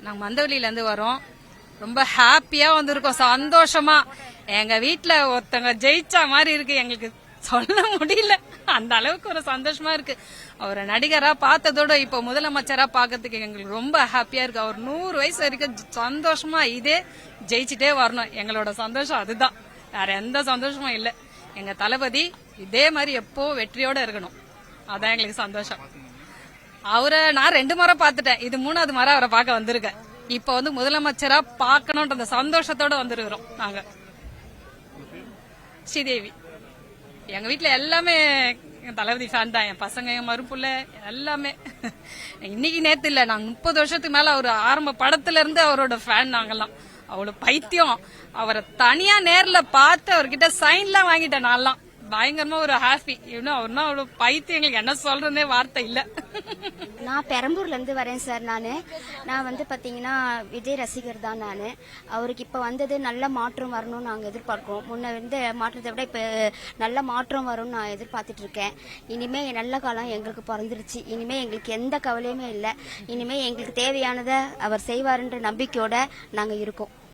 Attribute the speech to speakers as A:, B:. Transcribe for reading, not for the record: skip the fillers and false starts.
A: நாங்க மந்தவெளியில இருந்து வரோம். ரொம்ப ஹாப்பியா வந்திருக்கோம், சந்தோஷமா. எங்க வீட்டுல ஒருத்தங்க ஜெயிச்சா மாதிரி இருக்கு, எங்களுக்கு சொல்ல முடியல. அந்த அளவுக்கு ஒரு சந்தோஷமா இருக்கு. அவரை நடிகரா பார்த்ததோட இப்ப முதலமைச்சரா பாக்கிறதுக்கு எங்களுக்கு ரொம்ப ஹாப்பியா இருக்கு. அவர் 100 வயசு வரைக்கும் சந்தோஷமா இதே ஜெயிச்சுட்டே வரணும். எங்களோட சந்தோஷம் அதுதான், வேற எந்த சந்தோஷமும் இல்ல. எங்க தளபதி இதே மாதிரி எப்போ வெற்றியோட இருக்கணும், அதான் எங்களுக்கு சந்தோஷம். அவரை நான் 2 முறை பாத்துட்டேன், இது 3வது முறை அவரை பார்க்க வந்திருக்கேன். இப்ப முதலமைச்சரா பாக்கணும்ன்ற சந்தோஷத்தோட வந்திருக்கிறோம் நாங்க. ஸ்ரீதேவி. எங்க வீட்டுல எல்லாமே தளபதி ஃபேன் தான், என் பசங்க, என் மறுப்புள்ள எல்லாமே. இன்னைக்கு நேத்து இல்ல, நாங்க 30 வருஷத்துக்கு மேல அவர் ஆரம்ப படத்துல இருந்து அவரோட ஃபேன் நாங்கெல்லாம். அவ்வளவு பைத்தியம். அவரை தனியா நேர்ல பார்த்து அவர்கிட்ட சைன்லாம் வாங்கிட்டேன் நான்லாம். பயங்கரமா ஒரு ஹாப்பி. இன்னும் அவர்னா அவ்வளவு பைத்தியம், எங்களுக்கு என்ன சொல்றதே வார்த்தை இல்ல.
B: நான் பெரம்பூர்ல இருந்து வரேன் சார். நான் பாத்தீங்கன்னா விஜய் ரசிகர் தான். அவருக்கு இப்ப வந்தது நல்ல மாற்றம் வரணும்னு நாங்க எதிர்பார்க்கிறோம். முன்ன மாற்றத்தை விட இப்ப நல்ல மாற்றம் வரும்னு நான் எதிர்பார்த்துட்டு இருக்கேன். இனிமே நல்ல காலம் எங்களுக்கு பிறந்துருச்சு. இனிமே எங்களுக்கு எந்த கவலையுமே இல்லை. இனிமே எங்களுக்கு தேவையானதை அவர் செய்வாருன்ற நம்பிக்கையோட நாங்க இருக்கோம்.